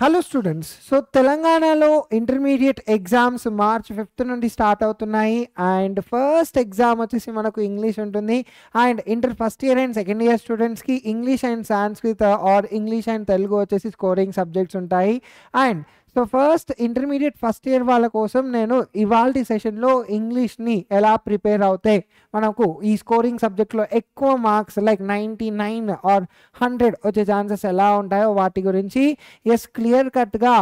Hello students. So తెలంగాణలో intermediate exams March 5 నుండి start అవుతున్నాయి. అండ్ ఫస్ట్ ఎగ్జామ్ వచ్చేసి మనకు ఇంగ్లీష్ ఉంటుంది. And inter first year and second year స్టూడెంట్స్కి English and Sanskrit or English and Telugu వచ్చేసి స్కోరింగ్ సబ్జెక్ట్స్ ఉంటాయి. And so first intermediate first year వాళ్ళ కోసం నేను ఇవాల్టి సెషన్లో ఇంగ్లీష్ని ఎలా ప్రిపేర్ అవుతే మనకు ఈ స్కోరింగ్ సబ్జెక్ట్లో ఎక్కువ మార్క్స్ లైక్ 99 ఆర్ 100 వచ్చే ఛాన్సెస్ ఎలా ఉంటాయో వాటి గురించి క్లియర్ కట్గా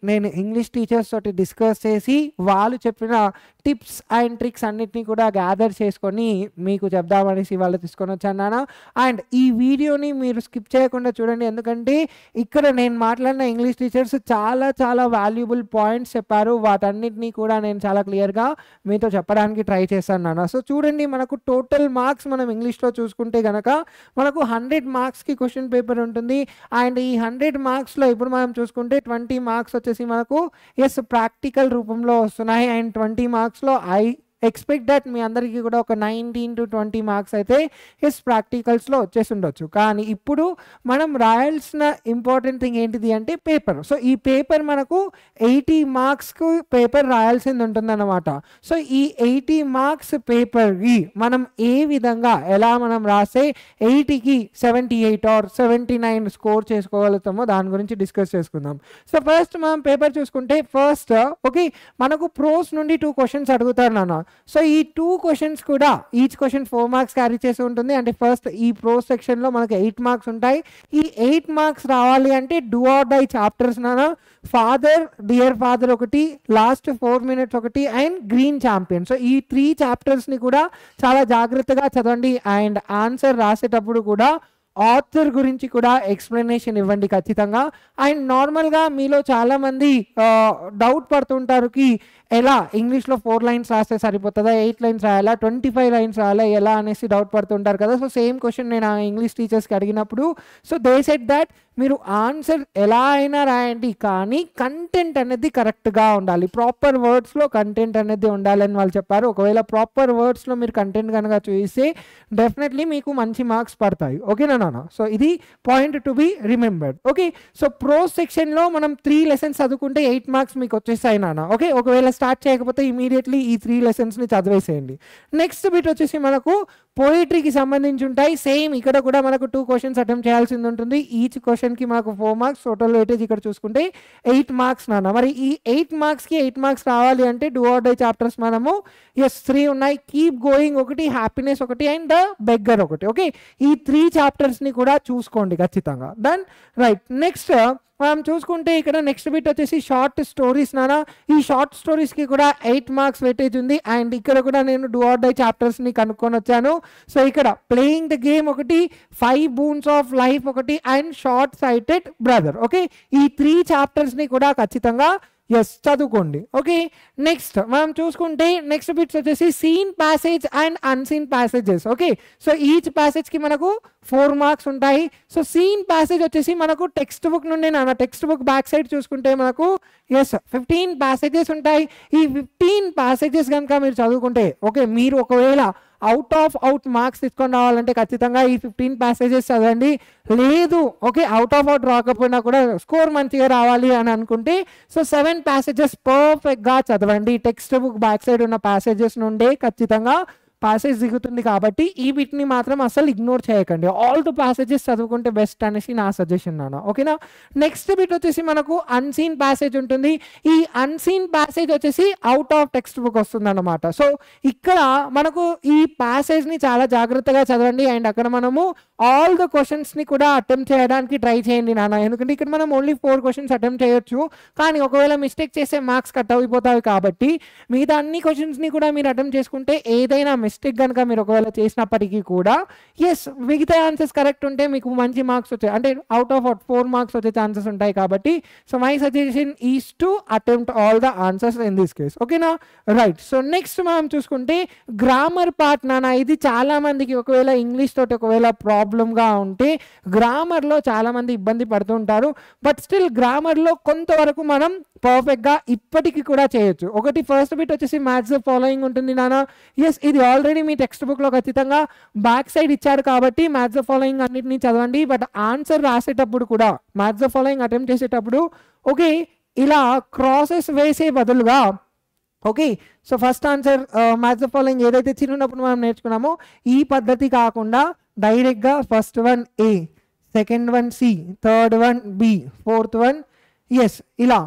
నేను ఇంగ్లీష్ టీచర్స్ తోటి డిస్కస్ చేసి వాళ్ళు చెప్పిన టిప్స్ అండ్ ట్రిక్స్ అన్నిటినీ కూడా గ్యాదర్ చేసుకొని మీకు చెప్దామనేసి వాళ్ళు తీసుకొని వచ్చాను. అండ్ ఈ వీడియోని మీరు స్కిప్ చేయకుండా చూడండి, ఎందుకంటే ఇక్కడ నేను మాట్లాడిన ఇంగ్లీష్ టీచర్స్ చాలా చాలా వాల్యుబుల్ పాయింట్స్ చెప్పారు. వాటన్నిటినీ కూడా నేను చాలా క్లియర్గా మీతో చెప్పడానికి ట్రై చేశాను. సో చూడండి, మనకు టోటల్ మార్క్స్ మనం ఇంగ్లీష్లో చూసుకుంటే కనుక మనకు 100 మార్క్స్కి క్వశ్చన్ పేపర్ ఉంటుంది. అండ్ ఈ 100 మార్క్స్లో ఇప్పుడు మనం చూసుకుంటే 20 మార్క్స్ వచ్చేసి మనకు ప్రాక్టికల్ రూపంలో వస్తున్నాయి. అండ్ 20 మార్క్స్లో ఎక్స్పెక్ట్ దట్ మీ అందరికీ కూడా ఒక 19 to 20 మార్క్స్ అయితే ప్రాక్టికల్స్లో వచ్చేసి ఉండొచ్చు. కానీ ఇప్పుడు మనం రాయాల్సిన ఇంపార్టెంట్ థింగ్ ఏంటిది అంటే పేపర్. సో ఈ పేపర్ మనకు 80 మార్క్స్కు పేపర్ రాయాల్సింది ఉంటుందన్నమాట. సో ఈ 80 మార్క్స్ పేపర్కి మనం ఏ విధంగా ఎలా మనం రాస్తే 80కి 78 ఆర్ 79 స్కోర్ చేసుకోగలుగుతామో దాని గురించి డిస్కస్ చేసుకుందాం. సో ఫస్ట్ మనం పేపర్ చూసుకుంటే ఫస్ట్ మనకు ప్రోస్ నుండి 2 క్వశ్చన్స్ అడుగుతారు నాన్న. సో ఈ 2 క్వశ్చన్స్ కూడా ఈచ్ క్వశ్చన్ 4 మార్క్స్ క్యారీ చేసి ఉంటుంది. అంటే ఫస్ట్ ఈ ప్రో సెక్షన్లో మనకు 8 మార్క్స్ ఉంటాయి. ఈ 8 మార్క్స్ రావాలి అంటే డూ ఆర్ డై చాప్టర్స్ నాన్న. ఫాదర్, డియర్ ఫాదర్ ఒకటి, లాస్ట్ 4 minutes ఒకటి, అండ్ గ్రీన్ ఛాంపియన్. సో ఈ 3 చాప్టర్స్ని కూడా చాలా జాగ్రత్తగా చదవండి. అండ్ ఆన్సర్ రాసేటప్పుడు కూడా ఆథర్ గురించి కూడా ఎక్స్ప్లెనేషన్ ఇవ్వండి ఖచ్చితంగా. అండ్ నార్మల్గా మీలో చాలామంది డౌట్ పడుతుంటారు కి ఎలా ఇంగ్లీష్లో 4 lines రాస్తే సరిపోతుందా, 8 lines రాయాలా, 25 lines రాయాలా, ఎలా అనేసి డౌట్ పడుతుంటారు కదా. సో సేమ్ క్వశ్చన్ నేను ఆ ఇంగ్లీష్ టీచర్స్కి అడిగినప్పుడు సో దే సెడ్ దట్ మీరు ఆన్సర్ ఎలా అయినా రాయండి, కానీ కంటెంట్ అనేది కరెక్ట్గా ఉండాలి, ప్రాపర్ వర్డ్స్లో కంటెంట్ అనేది ఉండాలని వాళ్ళు చెప్పారు. ఒకవేళ ప్రాపర్ వర్డ్స్లో మీరు కంటెంట్ కనుక చూస్తే డెఫినెట్లీ మీకు మంచి మార్క్స్ పడతాయి. ఓకేనా నాన్న? సో ఇది point to be remembered. So pros సెక్షన్లో మనం 3 lessons చదువుకుంటే 8 మార్క్స్ మీకు వచ్చేసాయి నాన్న. ఒకవేళ స్టార్ట్ చేయకపోతే ఇమీడియట్లీ ఈ 3 lessonsని చదివేసేయండి. నెక్స్ట్ బిట్ వచ్చేసి మనకు పోయిటరీకి సంబంధించి ఉంటాయి. సేమ్ ఇక్కడ కూడా మనకు 2 questions అటెంప్ట్ చేయాల్సింది ఉంటుంది. ఈచ్ క్వశ్చన్కి మనకు 4 marks, టోటల్ వెయిటేజ్ ఇక్కడ చూసుకుంటే 8 marks నాన్న. మరి ఈ 8 marksకి 8 marks రావాలి అంటే డూ ఆర్ డై చాప్టర్స్ మనము 3 ఉన్నాయి. కీప్ గోయింగ్ ఒకటి, హ్యాపీనెస్ ఒకటి, అండ్ ద బెగ్గర్ ఒకటి. ఈ 3 చాప్టర్స్ని కూడా చూసుకోండి ఖచ్చితంగా. దెన్ రైట్, నెక్స్ట్ మనం చూసుకుంటే ఇక్కడ నెక్స్ట్ బిట్ వచ్చేసి షార్ట్ స్టోరీస్ నానా. ఈ షార్ట్ స్టోరీస్కి కూడా 8 marks వెయిటేజ్ ఉంది. అండ్ ఇక్కడ కూడా నేను డూ ఆర్ డై చాప్టర్స్ని కనుక్కొని వచ్చాను. సో ఇక్కడ ప్లేయింగ్ ద గేమ్ ఒకటి, 5 boons ఆఫ్ లైఫ్ ఒకటి, అండ్ షార్ట్ సైటెడ్ బ్రదర్. ఈ 3 చాప్టర్స్ని కూడా ఖచ్చితంగా చదువుకోండి. నెక్స్ట్ మనం చూసుకుంటే నెక్స్ట్ బిట్స్ వచ్చేసి seen passage and unseen passages. So each ప్యాసేజ్కి మనకు 4 marks ఉంటాయి. సో సీన్ ప్యాసేజ్ వచ్చేసి మనకు టెక్స్ట్ బుక్ నుండి నాన్న, టెక్స్ట్ బుక్ బ్యాక్ సైడ్ చూసుకుంటే మనకు 15 passages ఉంటాయి. ఈ 15 passages కనుక మీరు చదువుకుంటే మీరు ఒకవేళ అవుట్ మార్క్స్ తీసుకొని రావాలంటే ఖచ్చితంగా ఈ 15 passages చదవండి. లేదు అవుట్ ఆఫ్ అవుట్ రాకపోయినా కూడా స్కోర్ మంచిగా రావాలి అని అనుకుంటే సో 7 passages పర్ఫెక్ట్గా చదవండి. టెక్స్ట్ బుక్ బ్యాక్ సైడ్ ఉన్న passages నుండే ఖచ్చితంగా ప్యాసేజ్ దిగుతుంది కాబట్టి ఈ బిట్ని మాత్రం అసలు ఇగ్నోర్ చేయకండి. ఆల్ ద ప్యాసేజెస్ చదువుకుంటే బెస్ట్ అనేసి నా సజెషన్ నాన్న. ఓకేనా? నెక్స్ట్ బిట్ వచ్చేసి మనకు అన్సీన్ ప్యాసేజ్ ఉంటుంది. ఈ అన్సీన్ ప్యాసేజ్ వచ్చేసి అవుట్ ఆఫ్ టెక్స్ట్ బుక్ వస్తుంది అన్నమాట. సో ఇక్కడ మనకు ఈ ప్యాసేజ్ని చాలా జాగ్రత్తగా చదవండి. అండ్ అక్కడ మనము ఆల్ ద క్వశ్చన్స్ని కూడా అటెంప్ట్ చేయడానికి ట్రై చేయండి నాన్న. ఎందుకంటే ఇక్కడ మనం ఓన్లీ 4 questions అటెంప్ట్ చేయొచ్చు, కానీ ఒకవేళ మిస్టేక్ చేస్తే మార్క్స్ కట్ అయిపోతాయి. కాబట్టి మిగతా అన్ని క్వశ్చన్స్ని కూడా మీరు అటెంప్ట్ చేసుకుంటే ఏదైనా మిస్టేక్ కనుక మీరు ఒకవేళ చేసినప్పటికీ కూడా మిగతా ఆన్సర్స్ కరెక్ట్ ఉంటే మీకు మంచి మార్క్స్ వచ్చాయి, అంటే అవుట్ ఆఫ్ 4 marks వచ్చే ఛాన్సెస్ ఉంటాయి. కాబట్టి so my suggestion is to attempt all the answers in this case. ఓకేనా? రైట్. సో నెక్స్ట్ మనం చూసుకుంటే గ్రామర్ పార్ట్ నాన్న. ఇది చాలా మందికి ఒకవేళ ఇంగ్లీష్ తోటి ఒకవేళ ప్రాబ్లంగా ఉంటే గ్రామర్లో చాలామంది ఇబ్బంది పడుతుంటారు. బట్ స్టిల్ గ్రామర్లో కొంతవరకు మనం పర్ఫెక్ట్గా ఇప్పటికీ కూడా చేయొచ్చు. ఫస్ట్ బిట్ వచ్చేసి మ్యాథ్స్ ఫాలోయింగ్ ఉంటుంది నాన్న. ఇది ఆల్ ఆల్రెడీ మీ టెక్స్ట్ బుక్లో ఖచ్చితంగా బ్యాక్ సైడ్ ఇచ్చారు కాబట్టి మ్యాథ్స్ ద ఫాలోయింగ్ అన్నిటిని చదవండి. బట్ ఆన్సర్ రాసేటప్పుడు కూడా మ్యాథ్స్ ద ఫాలోయింగ్ అటెంప్ట్ చేసేటప్పుడు ఓకే ఇలా క్రాసెస్ వేసే బదులుగా okay so first answer match the following ఏదైతే చిన్నప్పుడు మనం నేర్చుకున్నామో ఈ పద్ధతి కాకుండా డైరెక్ట్గా first one A, second one C, third one B, fourth one S ఇలా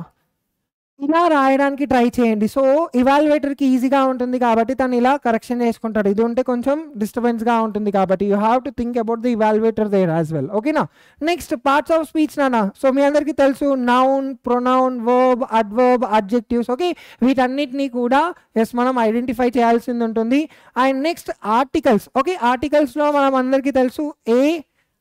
రాయడానికి ట్రై చేయండి. సో ఇవాల్యుయేటర్కి ఈజీగా ఉంటుంది కాబట్టి తను ఇలా కరెక్షన్ చేసుకుంటాడు. ఇది ఉంటే కొంచెం డిస్టర్బెన్స్గా ఉంటుంది కాబట్టి you have to think about the evaluator there as well. ఓకేనా. నెక్స్ట్ పార్ట్స్ ఆఫ్ స్పీచ్ నానా. సో మీ అందరికీ తెలుసు noun, pronoun, verb, adverb, adjectives. Okay వీటన్నిటినీ కూడా ఎస్ మనం ఐడెంటిఫై చేయాల్సింది ఉంటుంది. And next articles. ఓకే ఆర్టికల్స్లో మనం అందరికీ తెలుసు a,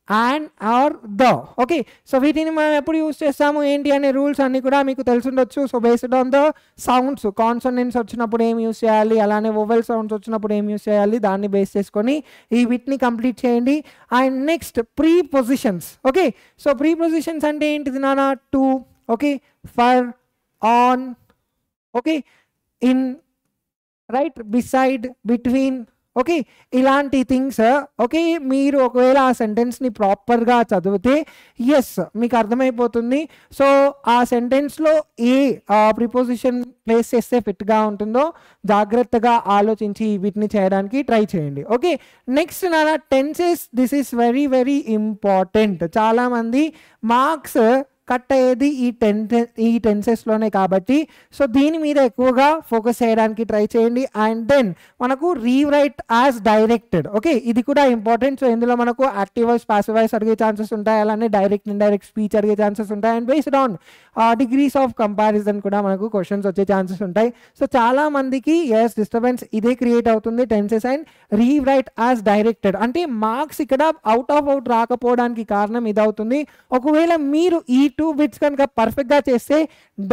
and, or, the. Okay so వీటిని మనం ఎప్పుడు యూజ్ చేస్తాము ఏంటి అనే రూల్స్ అన్నీ కూడా మీకు తెలుసుండొచ్చు. So based on the sounds, consonants వచ్చినప్పుడు ఏం యూజ్ చేయాలి, అలానే వొవెల్ సౌండ్స్ వచ్చినప్పుడు ఏం యూజ్ చేయాలి, దాన్ని బేస్ చేసుకొని ఈ వీటిని కంప్లీట్ చేయండి. And next pre positions. Okay so pre positions అంటే ఏంటిది నానా? To, okay for, on, okay in, right, beside, between. Okay ఇలాంటి థింగ్స్ ఓకే మీరు ఒకవేళ ఆ సెంటెన్స్ని ప్రాపర్గా చదివితే ఎస్ మీకు అర్థమైపోతుంది. సో ఆ సెంటెన్స్లో ఏ ప్రిపోజిషన్ ప్లేస్ చేస్తే ఫిట్గా ఉంటుందో జాగ్రత్తగా ఆలోచించి వీటిని చేయడానికి ట్రై చేయండి. ఓకే నెక్స్ట్ నాన్న tenses. This is very very important. చాలామంది మార్క్స్ కట్ అయ్యేది ఈ టెన్సెస్లోనే కాబట్టి సో దీని మీద ఎక్కువగా ఫోకస్ చేయడానికి ట్రై చేయండి. అండ్ దెన్ మనకు రీరైట్ యాజ్ డైరెక్టెడ్. ఓకే ఇది కూడా ఇంపార్టెంట్. సో ఇందులో మనకు యాక్టివ్ వాయిస్, ప్యాసివ్ వాయిస్ అడిగే ఛాన్సెస్ ఉంటాయి, అలానే డైరెక్ట్ ఇండైరెక్ట్ స్పీచ్ అడిగే ఛాన్సెస్ ఉంటాయి. And based on degrees of comparison కూడా మనకు క్వశ్చన్స్ వచ్చే ఛాన్సెస్ ఉంటాయి. సో చాలా మందికి ఎస్ డిస్టర్బెన్స్ ఇదే క్రియేట్ అవుతుంది, tenses and rewrite as directed. అంటే మార్క్స్ ఇక్కడ అవుట్ రాకపోవడానికి కారణం ఇదవుతుంది. ఒకవేళ మీరు ఈ 2 బిట్స్ కనుక పర్ఫెక్ట్గా చేస్తే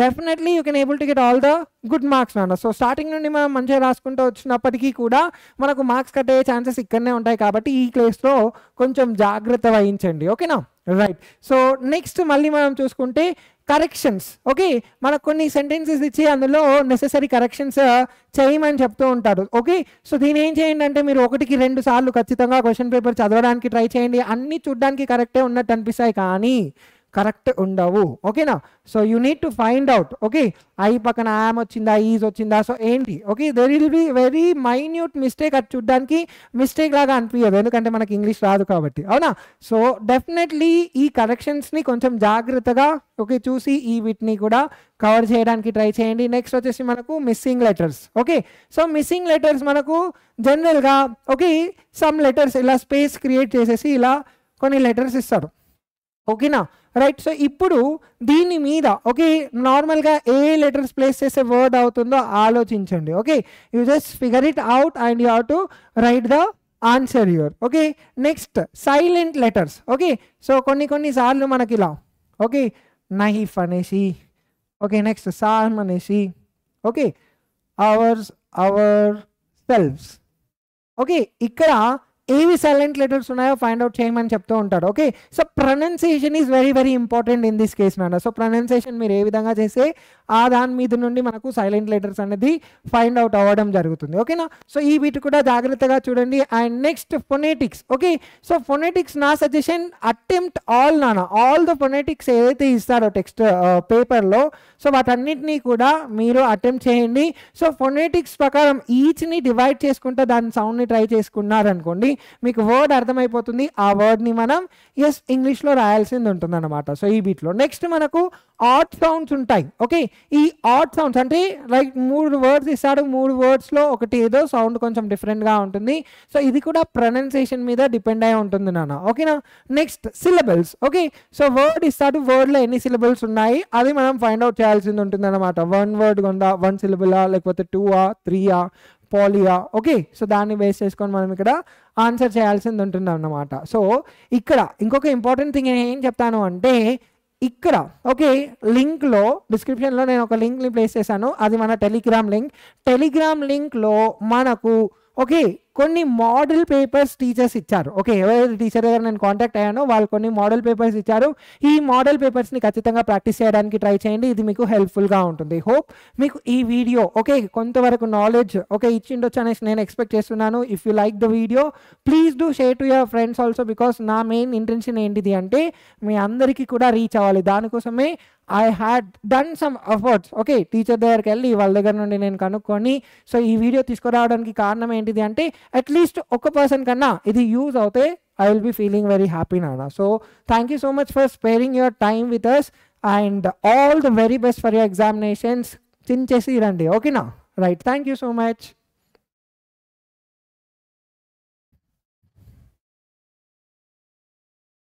definitely you can able to get all the good marks నాన్న. సో స్టార్టింగ్ నుండి మనం మంచిగా రాసుకుంటూ వచ్చినప్పటికీ కూడా మనకు మార్క్స్ కట్ అయ్యే ఛాన్సెస్ ఇక్కడనే ఉంటాయి కాబట్టి ఈ ప్లేస్లో కొంచెం జాగ్రత్త వహించండి. ఓకేనా రైట్. సో నెక్స్ట్ మళ్ళీ మనం చూసుకుంటే కరెక్షన్స్. ఓకే మనకు కొన్ని సెంటెన్సెస్ ఇచ్చి అందులో నెసెసరీ కరెక్షన్స్ చేయమని చెప్తూ ఉంటారు. ఓకే సో దీని ఏం చేయండి అంటే మీరు 1కి 2 సార్లు ఖచ్చితంగా క్వశ్చన్ పేపర్ చదవడానికి ట్రై చేయండి. అన్నీ చూడడానికి కరెక్టే ఉన్నట్టు అనిపిస్తాయి కానీ కరెక్ట్ ఉండవు. ఓకేనా so you need to find out. Okay I పక్కన యామ్ వచ్చిందా, ఈజ్ వచ్చిందా, సో ఏంటి. Okay there will be very minute mistake. అది చూడడానికి మిస్టేక్ లాగా అనిపించదు ఎందుకంటే మనకి ఇంగ్లీష్ రాదు కాబట్టి, అవునా. సో డెఫినెట్లీ ఈ కరెక్షన్స్ని కొంచెం జాగ్రత్తగా ఓకే చూసి ఈ వీటిని కూడా కవర్ చేయడానికి ట్రై చేయండి. నెక్స్ట్ వచ్చేసి మనకు missing letters. Okay so missing letters మనకు జనరల్గా ఓకే సమ్ లెటర్స్ ఇలా స్పేస్ క్రియేట్ చేసేసి ఇలా కొన్ని లెటర్స్ ఇస్తారు. ఓకేనా రైట్. సో ఇప్పుడు దీని మీద ఓకే నార్మల్గా ఏ లెటర్స్ ప్లేస్ చేసే వర్డ్ అవుతుందో ఆలోచించండి. Okay you just figure it out and you have to write the answer your. Okay next silent letters. Okay so కొన్ని సార్లు మనకి ఇలా ఓకే నైఫ్ అనేసి ఓకే నెక్స్ట్ సామ్ అనేసి okay hours, ourselves. Okay ఇక్కడ ఏవి సైలెంట్ లెటర్స్ ఉన్నాయో find out చేయమని చెప్తూ ఉంటాడు. Okay so pronunciation is very very important in this case నాన్న. సో ప్రొనౌన్సియేషన్ మీరు ఏ విధంగా చేస్తే ఆ దాని మీద నుండి మనకు సైలెంట్ లెటర్స్ అనేది ఫైండ్ అవుట్ అవ్వడం జరుగుతుంది. ఓకేనా సో ఈ వీటి కూడా జాగ్రత్తగా చూడండి. And next phonetics. Okay so phonetics నా సజెషన్ అటెంప్ట్ ఆల్ నాన్న. ఆల్ ద ఫొనెటిక్స్ ఏదైతే ఇస్తారో టెక్స్ట్ పేపర్లో సో వాటన్నిటినీ కూడా మీరు అటెంప్ట్ చేయండి. సో ఫొనెటిక్స్ ప్రకారం ఈచ్ని డివైడ్ చేసుకుంటూ దాని సౌండ్ని ట్రై చేసుకున్నారనుకోండి మీకు వర్డ్ అర్థమైపోతుంది. ఆ వర్డ్ని మనం ఎస్ ఇంగ్లీష్లో రాయాల్సింది ఉంటుంది అనమాట. సో ఈ బీట్లో నెక్స్ట్ మనకు ఆడ్ సౌండ్స్ ఉంటాయి. ఓకే ఈ ఆడ్ సౌండ్స్ అంటే లైక్ 3 వర్డ్స్ ఇస్తాడు, 3 వర్డ్స్లో ఒకటి ఏదో సౌండ్ కొంచెం డిఫరెంట్గా ఉంటుంది. సో ఇది కూడా ప్రొనౌన్సియేషన్ మీద డిపెండ్ అయి ఉంటుంది నాన్న. ఓకేనా next syllables. Okay so word ఇస్తాడు, వర్డ్లో ఎన్ని సిలబుల్స్ ఉన్నాయి అది మనం ఫైండ్ అవుట్ చేయాల్సింది ఉంటుంది అనమాట. 1 వర్డ్ ఉందా, 1 సిలబులా, లేకపోతే 2ఆ, 3ఆ, పాలియా. ఓకే సో దాన్ని బేస్ చేసుకొని మనం ఇక్కడ ఆన్సర్ చేయాల్సింది ఉంటుంది అన్నమాట. సో ఇక్కడ ఇంకొక ఇంపార్టెంట్ థింగ్ ఏం చెప్తాను అంటే ఇక్కడ ఓకే లింక్లో డిస్క్రిప్షన్లో నేను ఒక లింక్ని ప్లేస్ చేశాను, అది మన టెలిగ్రామ్ లింక్. టెలిగ్రామ్ లింక్లో మనకు ఓకే కొన్ని మోడల్ పేపర్స్ టీచర్స్ ఇచ్చారు. ఓకే, ఎవరైతే టీచర్ దగ్గర నేను కాంటాక్ట్ అయ్యానో వాళ్ళు కొన్ని మోడల్ పేపర్స్ ఇచ్చారు. ఈ మోడల్ పేపర్స్ని ఖచ్చితంగా ప్రాక్టీస్ చేయడానికి ట్రై చేయండి. ఇది మీకు హెల్ప్ఫుల్గా ఉంటుంది. హోప్ మీకు ఈ వీడియో ఓకే కొంతవరకు నాలెడ్జ్ ఓకే ఇచ్చిండొచ్చు అనేసి నేను ఎక్స్పెక్ట్ చేస్తున్నాను. If you like the video please do share to your friends also, because నా మెయిన్ ఇంటెన్షన్ ఏంటిది అంటే మీ అందరికీ కూడా రీచ్ అవ్వాలి. దానికోసమే I had done some efforts. Okay, teacher దగ్గరికి వెళ్ళి వాళ్ళ దగ్గర నుండి నేను కనుక్కొని సో ఈ వీడియో తీసుకురావడానికి కారణం ఏంటిది అంటే అట్లీస్ట్ ఒక పర్సన్ కన్నా ఇది యూజ్ అవుతే I will be feeling very happy, Nana. So thank you so much for sparing your time with us and all the very best for your examinations. Chin chesi randi. Okay na? Right. Thank you so much.